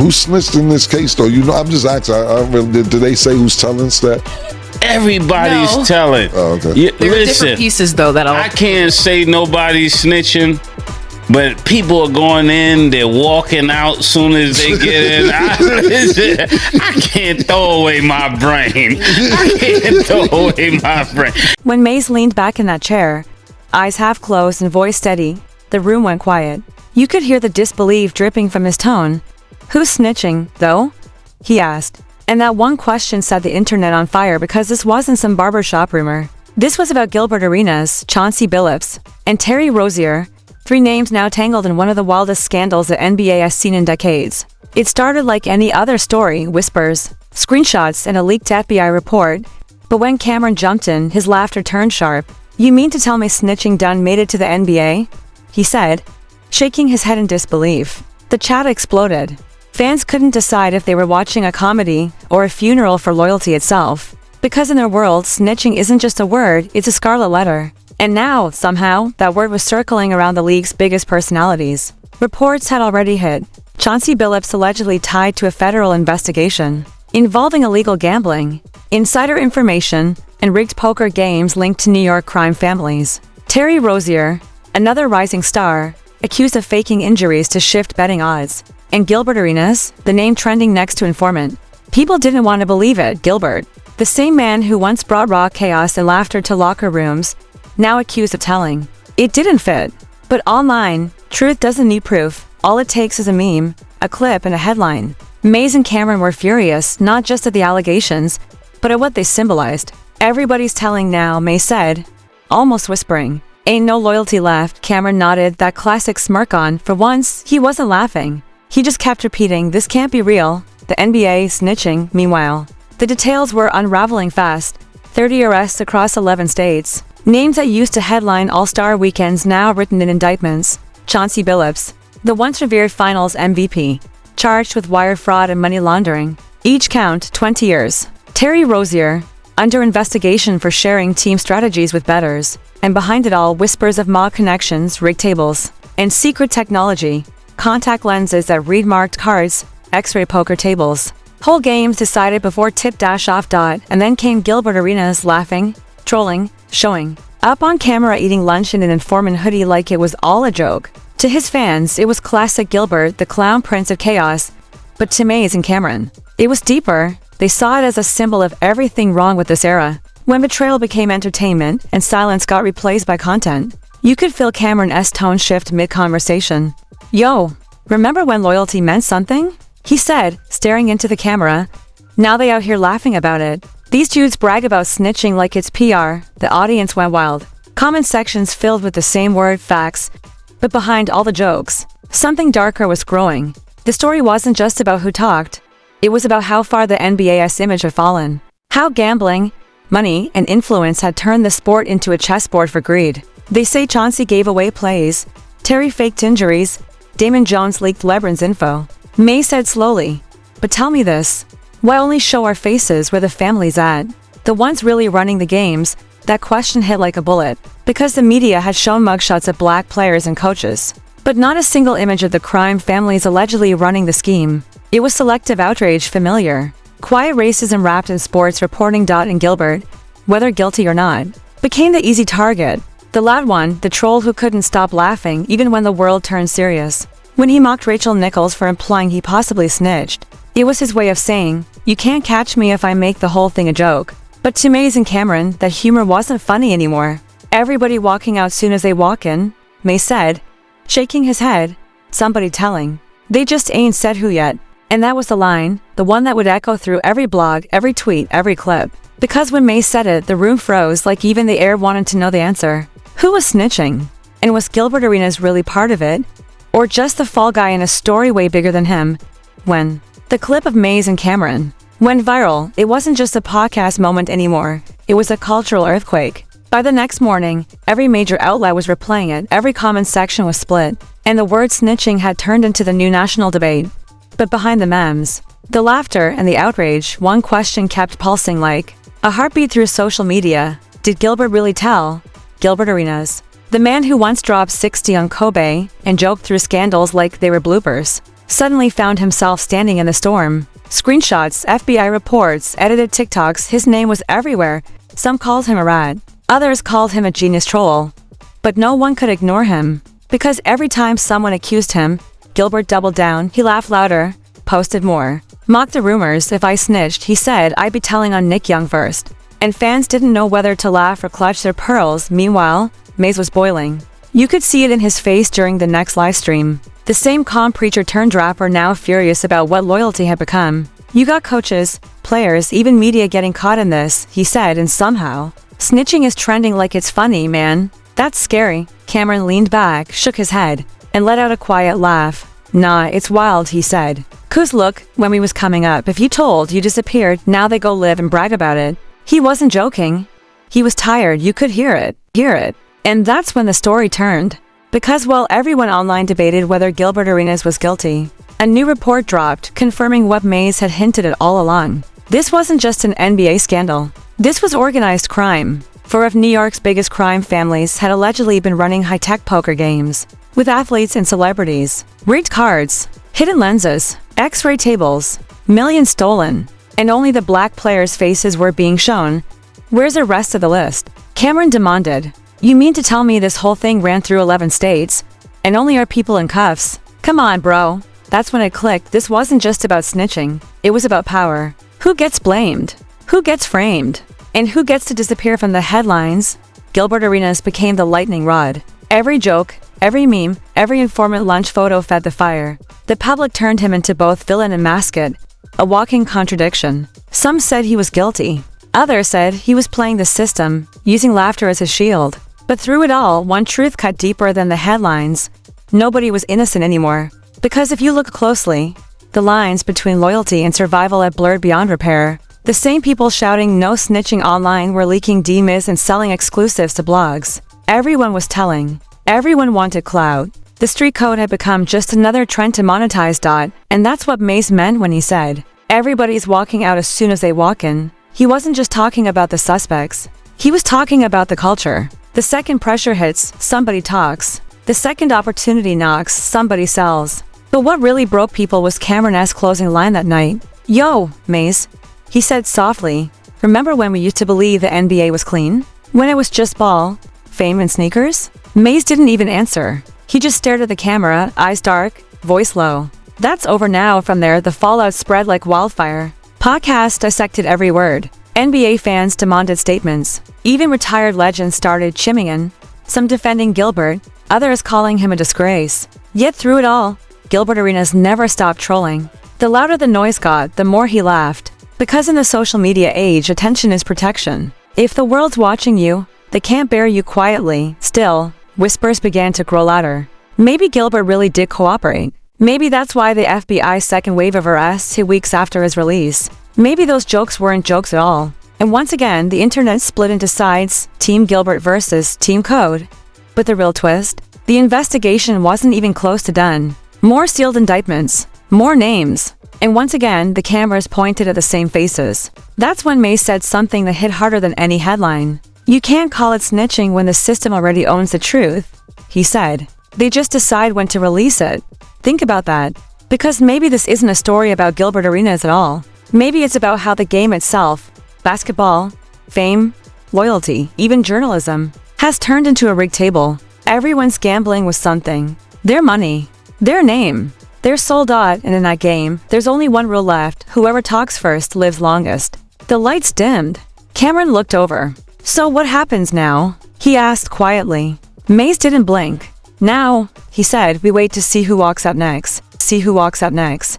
Who snitched in this case, though? You know, I'm just asking. Did they say who's telling us that? Everybody's telling. Oh, okay. There are different pieces, though, that I can't say nobody's snitching, but people are going in, they're walking out soon as they get in. I can't throw away my brain. When Mase leaned back in that chair, eyes half closed and voice steady, the room went quiet. You could hear the disbelief dripping from his tone. Who's snitching, though? He asked. And that one question set the internet on fire because this wasn't some barbershop rumor. This was about Gilbert Arenas, Chauncey Billups, and Terry Rozier, 3 names now tangled in one of the wildest scandals the NBA has seen in decades. It started like any other story, whispers, screenshots, and a leaked FBI report, but when Camron jumped in, his laughter turned sharp. You mean to tell me snitching done made it to the NBA? He said, shaking his head in disbelief. The chat exploded. Fans couldn't decide if they were watching a comedy or a funeral for loyalty itself. Because in their world, snitching isn't just a word, it's a scarlet letter. And now, somehow, that word was circling around the league's biggest personalities. Reports had already hit. Chauncey Billups allegedly tied to a federal investigation involving illegal gambling, insider information, and rigged poker games linked to New York crime families. Terry Rozier, another rising star, accused of faking injuries to shift betting odds. And Gilbert Arenas, the name trending next to informant. People didn't want to believe it, Gilbert. The same man who once brought raw chaos and laughter to locker rooms, now accused of telling. It didn't fit. But online, truth doesn't need proof. All it takes is a meme, a clip, and a headline. Mase and Camron were furious, not just at the allegations, but at what they symbolized. Everybody's telling now, Mase said, almost whispering. Ain't no loyalty left, Camron nodded, that classic smirk on. For once, he wasn't laughing. He just kept repeating, this can't be real. The NBA snitching. Meanwhile, the details were unraveling fast. 30 arrests across 11 states. Names that used to headline All-Star weekends now written in indictments. Chauncey Billups, the once revered finals MVP, charged with wire fraud and money laundering. Each count, 20 years. Terry Rozier, under investigation for sharing team strategies with bettors. And behind it all, whispers of mob connections, rigged tables, and secret technology. Contact lenses that read marked cards, X-ray poker tables. Whole games decided before tip-off. And then came Gilbert Arenas laughing, trolling, showing up on camera eating lunch in an informant hoodie like it was all a joke. To his fans, it was classic Gilbert, the clown prince of chaos. But to Mase and Camron, it was deeper. They saw it as a symbol of everything wrong with this era. When betrayal became entertainment and silence got replaced by content, you could feel Cameron's tone shift mid-conversation. Yo, remember when loyalty meant something? He said, staring into the camera. Now they out here laughing about it. These dudes brag about snitching like it's PR. The audience went wild. Comment sections filled with the same word, facts. But behind all the jokes, something darker was growing. The story wasn't just about who talked. It was about how far the NBA's image had fallen. How gambling, money, and influence had turned the sport into a chessboard for greed. They say Chauncey gave away plays. Terry faked injuries. Damon Jones leaked LeBron's info. Mase said slowly, but tell me this. Why only show our faces where the family's at? The ones really running the games? That question hit like a bullet. Because the media had shown mugshots of black players and coaches. But not a single image of the crime families allegedly running the scheme. It was selective outrage familiar. Quiet racism wrapped in sports reporting. And Gilbert, whether guilty or not, became the easy target. The loud one, the troll who couldn't stop laughing even when the world turned serious. When he mocked Rachel Nichols for implying he possibly snitched, it was his way of saying, you can't catch me if I make the whole thing a joke. But to Mase and Camron, that humor wasn't funny anymore. Everybody walking out soon as they walk in, Mase said, shaking his head, somebody telling. They just ain't said who yet. And that was the line, the one that would echo through every blog, every tweet, every clip. Because when Mase said it, the room froze like even the air wanted to know the answer. Who was snitching? And was Gilbert Arenas really part of it? Or just the fall guy in a story way bigger than him? When the clip of Mase and Camron went viral, it wasn't just a podcast moment anymore. It was a cultural earthquake. By the next morning, every major outlet was replaying it, every comment section was split, and the word snitching had turned into the new national debate. But behind the memes, the laughter and the outrage, one question kept pulsing like a heartbeat through social media. Did Gilbert really tell? Gilbert Arenas, the man who once dropped 60 on Kobe and joked through scandals like they were bloopers. suddenly found himself standing in the storm. Screenshots, FBI reports, edited TikToks, his name was everywhere. Some called him a rat. Others called him a genius troll. But no one could ignore him. Because every time someone accused him, Gilbert doubled down, he laughed louder, posted more. Mocked the rumors. If I snitched, he said, I'd be telling on Nick Young first. And fans didn't know whether to laugh or clutch their pearls. Meanwhile, Mase was boiling. You could see it in his face during the next live stream. The same calm preacher turned rapper, now furious about what loyalty had become. You got coaches, players, even media getting caught in this, he said, and somehow, snitching is trending like it's funny, man. That's scary. Camron leaned back, shook his head, and let out a quiet laugh. Nah, it's wild, he said. 'Cause look, when we was coming up, if you told, you disappeared, now they go live and brag about it. He wasn't joking. He was tired, you could hear it. And that's when the story turned. Because while everyone online debated whether Gilbert Arenas was guilty, a new report dropped, confirming what Mase had hinted at all along. This wasn't just an NBA scandal. This was organized crime. Four of New York's biggest crime families had allegedly been running high-tech poker games, with athletes and celebrities. Rigged cards, hidden lenses, X-ray tables, millions stolen, and only the black players' faces were being shown. Where's the rest of the list? Camron demanded. You mean to tell me this whole thing ran through 11 states, and only our people in cuffs? Come on, bro. That's when it clicked. This wasn't just about snitching. It was about power. Who gets blamed? Who gets framed? And who gets to disappear from the headlines? Gilbert Arenas became the lightning rod. Every joke, every meme, every informant lunch photo fed the fire. The public turned him into both villain and mascot, a walking contradiction. Some said he was guilty. Others said he was playing the system, using laughter as his shield. But through it all, one truth cut deeper than the headlines. Nobody was innocent anymore. Because if you look closely, the lines between loyalty and survival had blurred beyond repair. The same people shouting no snitching online were leaking DMs and selling exclusives to blogs. Everyone was telling. Everyone wanted clout. The street code had become just another trend to monetize. And that's what Mase meant when he said, everybody's walking out as soon as they walk in. He wasn't just talking about the suspects. He was talking about the culture. The second pressure hits, somebody talks. The second opportunity knocks, somebody sells. But what really broke people was Camron's closing line that night. Yo, Mase. He said softly, remember when we used to believe the NBA was clean? When it was just ball, fame, and sneakers? Mase didn't even answer. He just stared at the camera, eyes dark, voice low. That's over now. From there, the fallout spread like wildfire. Podcasts dissected every word. NBA fans demanded statements. Even retired legends started chiming in, some defending Gilbert, others calling him a disgrace. Yet through it all, Gilbert Arenas never stopped trolling. The louder the noise got, the more he laughed. Because in the social media age, attention is protection. If the world's watching you, they can't bear you quietly. Still, whispers began to grow louder. Maybe Gilbert really did cooperate. Maybe that's why the FBI's second wave of arrests hit weeks after his release. Maybe those jokes weren't jokes at all. And once again, the internet split into sides, Team Gilbert versus Team Code. But the real twist? The investigation wasn't even close to done. More sealed indictments. More names. And once again, the cameras pointed at the same faces. That's when Mase said something that hit harder than any headline. You can't call it snitching when the system already owns the truth, he said. They just decide when to release it. Think about that. Because maybe this isn't a story about Gilbert Arenas at all. Maybe it's about how the game itself, basketball, fame, loyalty, even journalism, has turned into a rigged table. Everyone's gambling with something. Their money. Their name. Their soul. And in that game, there's only one rule left. Whoever talks first lives longest. The lights dimmed. Camron looked over. So what happens now? He asked quietly. Mase didn't blink. Now, he said, we wait to see who walks out next. See who walks out next.